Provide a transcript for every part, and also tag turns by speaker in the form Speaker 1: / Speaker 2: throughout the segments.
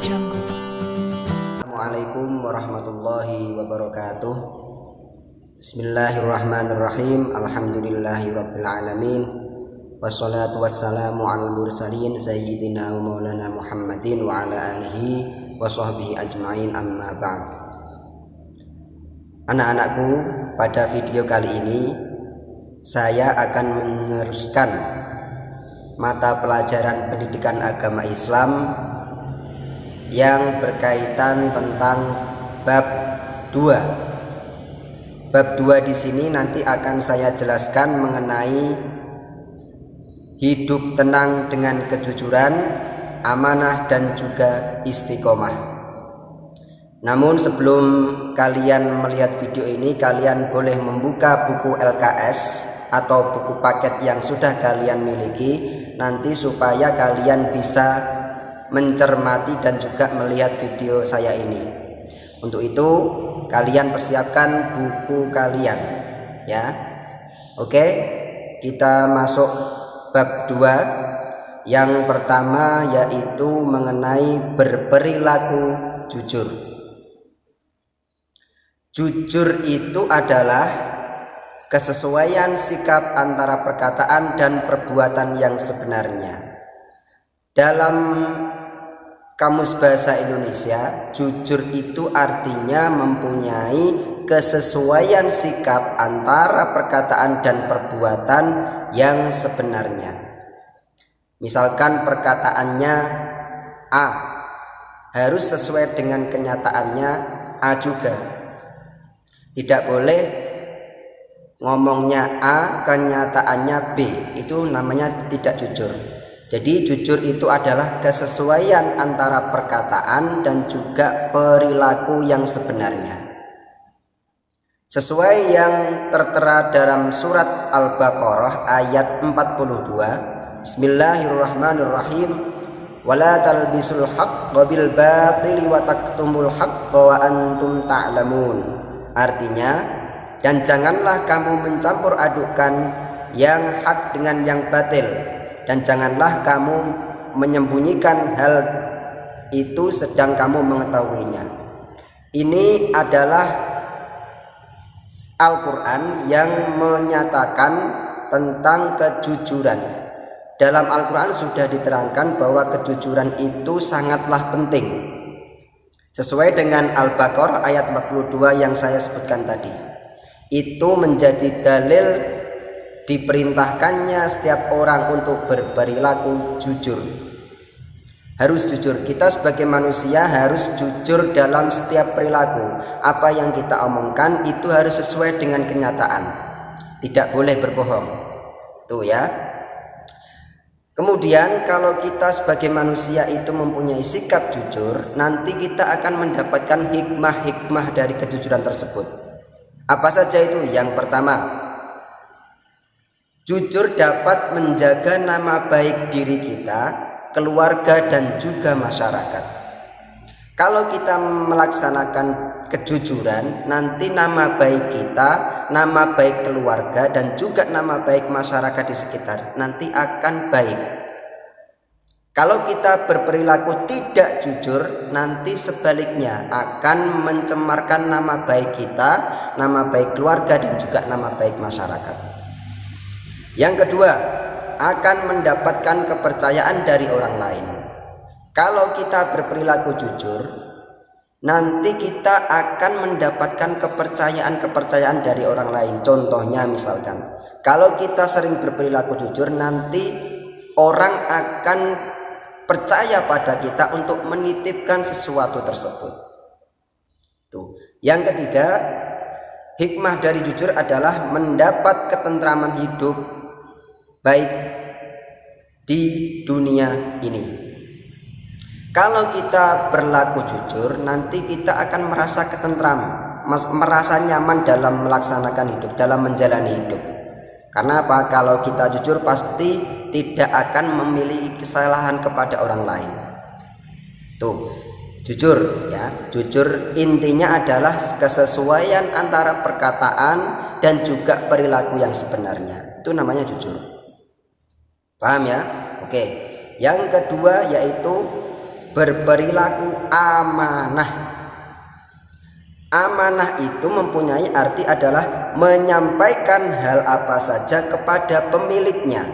Speaker 1: Assalamualaikum warahmatullahi wabarakatuh. Bismillahirrahmanirrahim. Alhamdulillahirabbil alamin. Wassalatu wassalamu alal mursalin sayyidina wa maulana Muhammadin wa ala alihi wa sahbihi ajmain, amma ba'd. Anak-anakku, pada video kali ini saya akan meneruskan mata pelajaran pendidikan agama Islam yang berkaitan tentang bab 2. Bab 2 di sini nanti akan saya jelaskan mengenai hidup tenang dengan kejujuran, amanah dan juga istiqomah. Namun sebelum kalian melihat video ini, kalian boleh membuka buku LKS atau buku paket yang sudah kalian miliki nanti supaya kalian bisa mencermati dan juga melihat video saya ini. Untuk itu kalian persiapkan buku kalian ya. Oke, kita masuk bab 2. Yang pertama yaitu mengenai berperilaku jujur. Jujur itu adalah kesesuaian sikap antara perkataan dan perbuatan yang sebenarnya. Dalam Kamus Bahasa Indonesia, jujur itu artinya mempunyai kesesuaian sikap antara perkataan dan perbuatan yang sebenarnya. Misalkan perkataannya A, harus sesuai dengan kenyataannya A juga. Tidak boleh ngomongnya A, kenyataannya B, itu namanya tidak jujur. Jadi jujur itu adalah kesesuaian antara perkataan dan juga perilaku yang sebenarnya. Sesuai yang tertera dalam surat Al-Baqarah ayat 42, Bismillahirrahmanirrahim. Wala talbisul haqqo bil batili wa taktumul haqqo wa antum ta'lamun. Artinya, dan janganlah kamu mencampur adukan yang hak dengan yang batil, dan janganlah kamu menyembunyikan hal itu sedang kamu mengetahuinya. Ini adalah Al-Quran yang menyatakan tentang kejujuran. Dalam Al-Quran sudah diterangkan bahwa kejujuran itu sangatlah penting. Sesuai dengan Al-Baqarah ayat 42 yang saya sebutkan tadi. Itu menjadi dalil diperintahkannya setiap orang untuk berperilaku jujur. Harus jujur. Kita sebagai manusia harus jujur dalam setiap perilaku. Apa yang kita omongkan itu harus sesuai dengan kenyataan. Tidak boleh berbohong. Tuh ya. Kemudian kalau kita sebagai manusia itu mempunyai sikap jujur, nanti kita akan mendapatkan hikmah-hikmah dari kejujuran tersebut. Apa saja itu? Yang pertama, jujur dapat menjaga nama baik diri kita, keluarga dan juga masyarakat. Kalau kita melaksanakan kejujuran, nanti nama baik kita, nama baik keluarga dan juga nama baik masyarakat di sekitar nanti akan baik. Kalau kita berperilaku tidak jujur, nanti sebaliknya akan mencemarkan nama baik kita, nama baik keluarga dan juga nama baik masyarakat. Yang kedua, akan mendapatkan kepercayaan dari orang lain. Kalau kita berperilaku jujur, nanti kita akan mendapatkan kepercayaan dari orang lain. Contohnya misalkan, kalau kita sering berperilaku jujur, nanti orang akan percaya pada kita untuk menitipkan sesuatu tersebut. Tuh. Yang ketiga, hikmah dari jujur adalah mendapat ketentraman hidup baik di dunia ini. Kalau kita berlaku jujur, nanti kita akan merasa ketentram, merasa nyaman dalam melaksanakan hidup, dalam menjalani hidup. Karena apa? Kalau kita jujur pasti tidak akan memiliki kesalahan kepada orang lain. Tuh, jujur ya. Jujur intinya adalah kesesuaian antara perkataan dan juga perilaku yang sebenarnya. Itu namanya jujur. Paham ya? Oke. Yang kedua yaitu berperilaku amanah. Amanah itu mempunyai arti adalah menyampaikan hal apa saja kepada pemiliknya,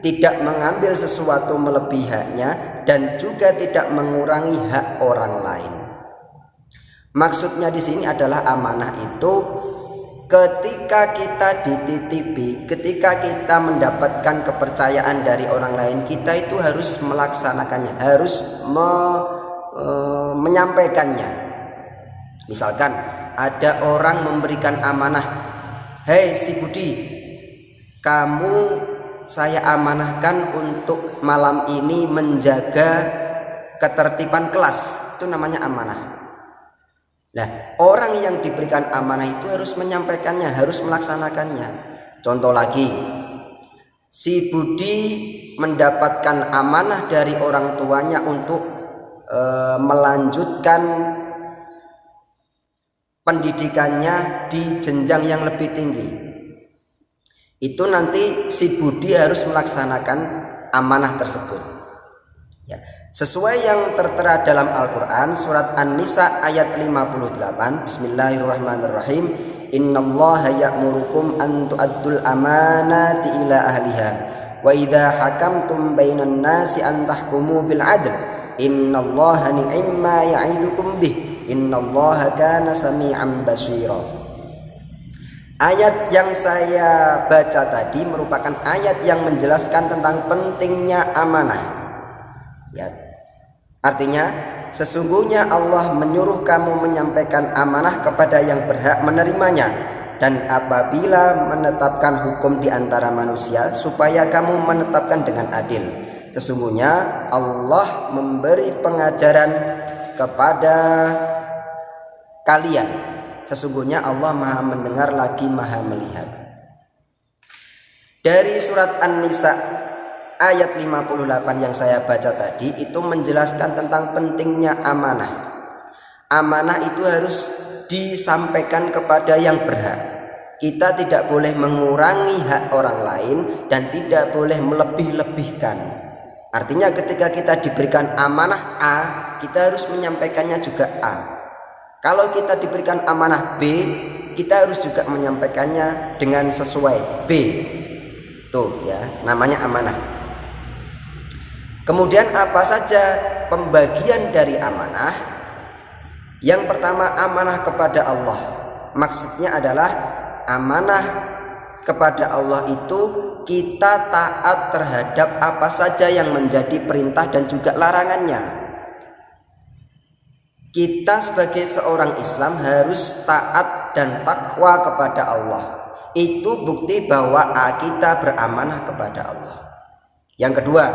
Speaker 1: tidak mengambil sesuatu melebihi haknya, dan juga tidak mengurangi hak orang lain. Maksudnya di sini adalah amanah itu ketika kita dititipi, ketika kita mendapatkan kepercayaan dari orang lain, kita itu harus melaksanakannya, harus menyampaikannya. Misalkan ada orang memberikan amanah, "Hei si Budi, kamu saya amanahkan untuk malam ini menjaga ketertiban kelas." Itu namanya amanah. Nah, orang yang diberikan amanah itu harus menyampaikannya, harus melaksanakannya. Contoh lagi, si Budi mendapatkan amanah dari orang tuanya untuk melanjutkan pendidikannya di jenjang yang lebih tinggi. Itu nanti si Budi harus melaksanakan amanah tersebut. Ya, sesuai yang tertera dalam Al-Quran surat An-Nisa ayat 58. Bismillahirrahmanirrahim. Innallaha ya'murukum an tu'addul amanati ila ahliha wa idza hakamtum bainan nasi an tahkumu bil adl innallaha ni'ma ya'idukum bih innallaha kana sami'an basira. Ayat yang saya baca tadi merupakan ayat yang menjelaskan tentang pentingnya amanah. Ya, artinya sesungguhnya Allah menyuruh kamu menyampaikan amanah kepada yang berhak menerimanya, dan apabila menetapkan hukum di antara manusia supaya kamu menetapkan dengan adil. Sesungguhnya Allah memberi pengajaran kepada kalian. Sesungguhnya Allah Maha mendengar lagi Maha melihat. Dari surat An-Nisa ayat 58 yang saya baca tadi itu menjelaskan tentang pentingnya amanah. Amanah itu harus disampaikan kepada yang berhak. Kita tidak boleh mengurangi hak orang lain dan tidak boleh melebih-lebihkan. Artinya ketika kita diberikan amanah A, kita harus menyampaikannya juga A. Kalau kita diberikan amanah B, kita harus juga menyampaikannya dengan sesuai B. Tuh ya, namanya amanah. Kemudian apa saja pembagian dari amanah? Yang pertama, amanah kepada Allah. Maksudnya adalah amanah kepada Allah itu kita taat terhadap apa saja yang menjadi perintah dan juga larangannya. Kita sebagai seorang Islam harus taat dan takwa kepada Allah. Itu bukti bahwa kita beramanah kepada Allah. Yang kedua,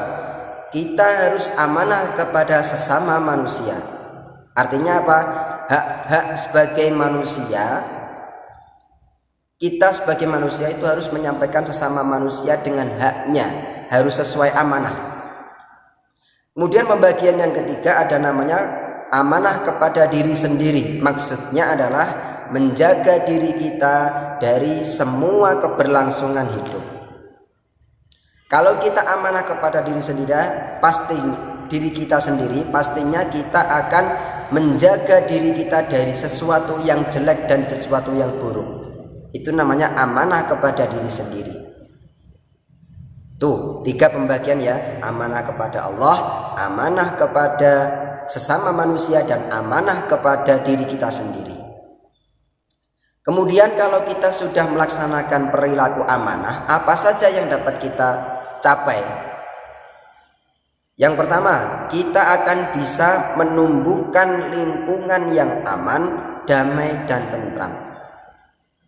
Speaker 1: kita harus amanah kepada sesama manusia. Artinya apa? Hak-hak sebagai manusia. Kita sebagai manusia itu harus menyampaikan sesama manusia dengan haknya, harus sesuai amanah. Kemudian pembagian yang ketiga ada namanya amanah kepada diri sendiri. Maksudnya adalah menjaga diri kita dari semua keberlangsungan hidup. Kalau kita amanah kepada diri sendiri, pastinya kita akan menjaga diri kita dari sesuatu yang jelek dan sesuatu yang buruk. Itu namanya amanah kepada diri sendiri. Tuh, 3 pembagian ya, amanah kepada Allah, amanah kepada sesama manusia, dan amanah kepada diri kita sendiri. Kemudian kalau kita sudah melaksanakan perilaku amanah, apa saja yang dapat kita capai? Yang pertama, kita akan bisa menumbuhkan lingkungan yang aman, damai, dan tentram.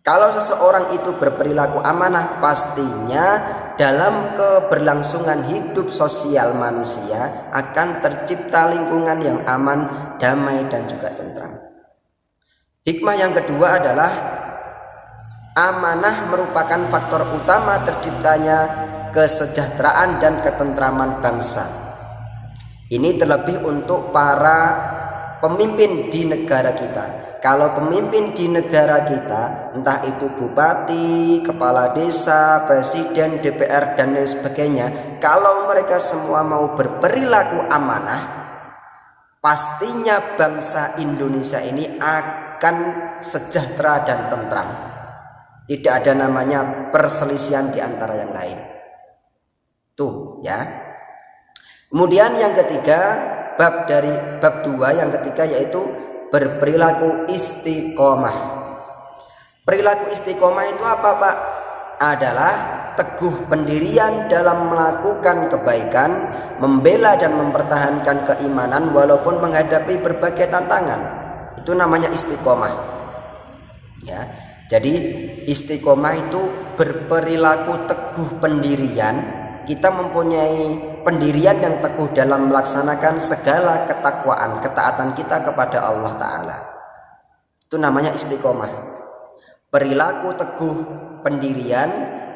Speaker 1: Kalau seseorang itu berperilaku amanah, pastinya dalam keberlangsungan hidup sosial manusia akan tercipta lingkungan yang aman, damai, dan juga tentram. Hikmah yang kedua adalah amanah merupakan faktor utama terciptanya kesejahteraan dan ketentraman bangsa. Ini terlebih untuk para pemimpin di negara kita. Kalau pemimpin di negara kita, entah itu bupati, kepala desa, presiden, DPR, dan lain sebagainya, kalau mereka semua mau berperilaku amanah, pastinya bangsa Indonesia ini akan sejahtera dan tentram. Tidak ada namanya perselisihan di antara yang lain. Tuh ya. Kemudian yang ketiga, bab 2 yang ketiga yaitu berperilaku istiqomah. Perilaku istiqomah itu apa, Pak? Adalah teguh pendirian dalam melakukan kebaikan, membela dan mempertahankan keimanan walaupun menghadapi berbagai tantangan. Itu namanya istiqomah. Ya. Jadi istiqomah itu berperilaku teguh pendirian. Kita mempunyai pendirian yang teguh dalam melaksanakan segala ketakwaan, ketaatan kita kepada Allah Ta'ala. Itu namanya istiqomah. Perilaku teguh pendirian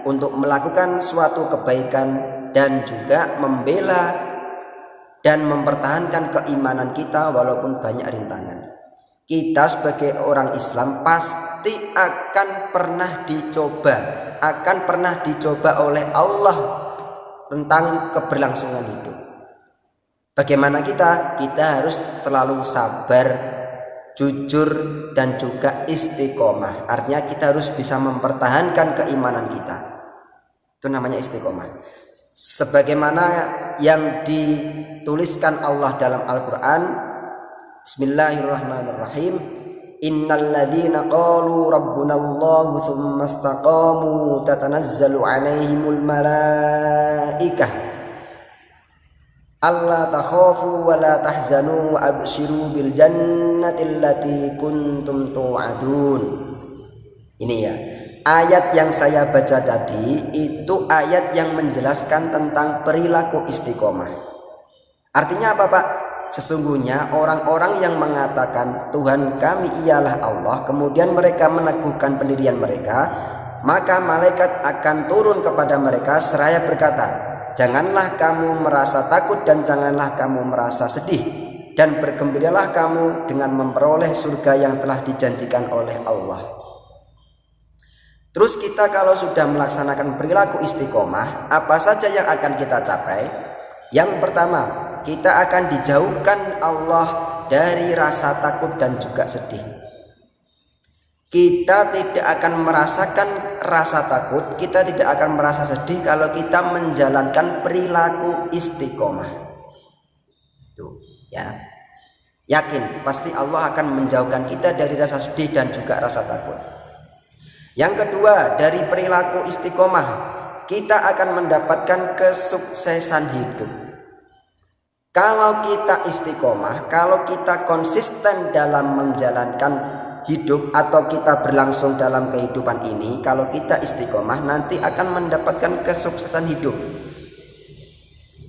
Speaker 1: untuk melakukan suatu kebaikan dan juga membela dan mempertahankan keimanan kita walaupun banyak rintangan. Kita sebagai orang Islam pasti akan pernah dicoba oleh Allah tentang keberlangsungan hidup. Bagaimana kita? Kita harus selalu sabar, jujur dan juga istiqomah. Artinya kita harus bisa mempertahankan keimanan kita. Itu namanya istiqomah. Sebagaimana yang dituliskan Allah dalam Al-Quran, Bismillahirrahmanirrahim. Innal ladzina qalu rabbunallahu tsumma istaqamu tatanazzalu 'alaihimul malaikah alla takhafu wa la tahzanu wa abshiru bil jannati allati kuntum tu'adun. Ini ya, ayat yang saya baca tadi itu ayat yang menjelaskan tentang perilaku istiqomah. Artinya apa, Pak? Sesungguhnya orang-orang yang mengatakan Tuhan kami ialah Allah, kemudian mereka meneguhkan pendirian mereka, maka malaikat akan turun kepada mereka seraya berkata, janganlah kamu merasa takut dan janganlah kamu merasa sedih, dan bergembiralah kamu dengan memperoleh surga yang telah dijanjikan oleh Allah. Terus kita kalau sudah melaksanakan perilaku istiqomah, apa saja yang akan kita capai? Yang pertama, kita akan dijauhkan Allah dari rasa takut dan juga sedih. Kita tidak akan merasakan rasa takut, kita tidak akan merasa sedih kalau kita menjalankan perilaku istiqomah. Tuh, ya. Yakin pasti Allah akan menjauhkan kita dari rasa sedih dan juga rasa takut. Yang kedua, dari perilaku istiqomah, kita akan mendapatkan kesuksesan hidup. Kalau kita istiqomah, kalau kita konsisten dalam menjalankan hidup atau kita berlangsung dalam kehidupan ini, kalau kita istiqomah nanti akan mendapatkan kesuksesan hidup.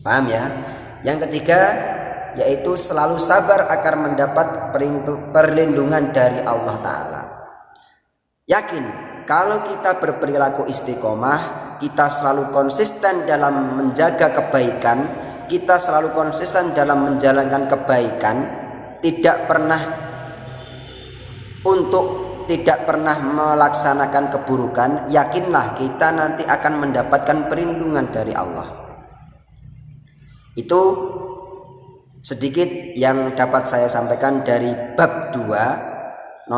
Speaker 1: Paham ya? Yang ketiga yaitu selalu sabar agar mendapat perlindungan dari Allah Ta'ala. Yakin kalau kita berperilaku istiqomah, kita selalu konsisten dalam menjaga kebaikan, kita selalu konsisten dalam menjalankan kebaikan, tidak pernah melaksanakan keburukan, yakinlah kita nanti akan mendapatkan perlindungan dari Allah. Itu sedikit yang dapat saya sampaikan dari bab 2.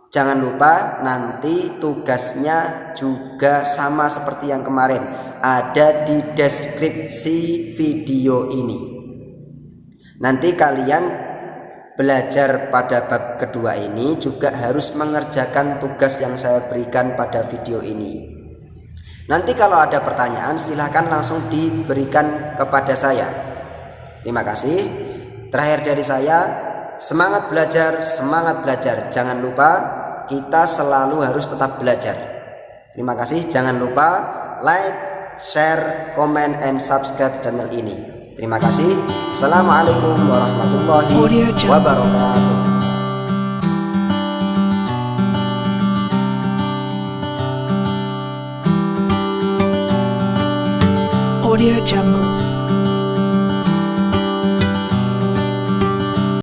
Speaker 1: Jangan lupa nanti tugasnya juga sama seperti yang kemarin, ada di deskripsi video ini. Nanti kalian belajar pada bab kedua ini juga harus mengerjakan tugas yang saya berikan pada video ini. Nanti kalau ada pertanyaan silahkan langsung diberikan kepada saya. Terima kasih. Terakhir dari saya, semangat belajar. Jangan lupa kita selalu harus tetap belajar. Terima kasih. Jangan lupa like, share, comment, and subscribe channel ini. Terima kasih. Assalamualaikum warahmatullahi wabarakatuh.
Speaker 2: Audio Jungle.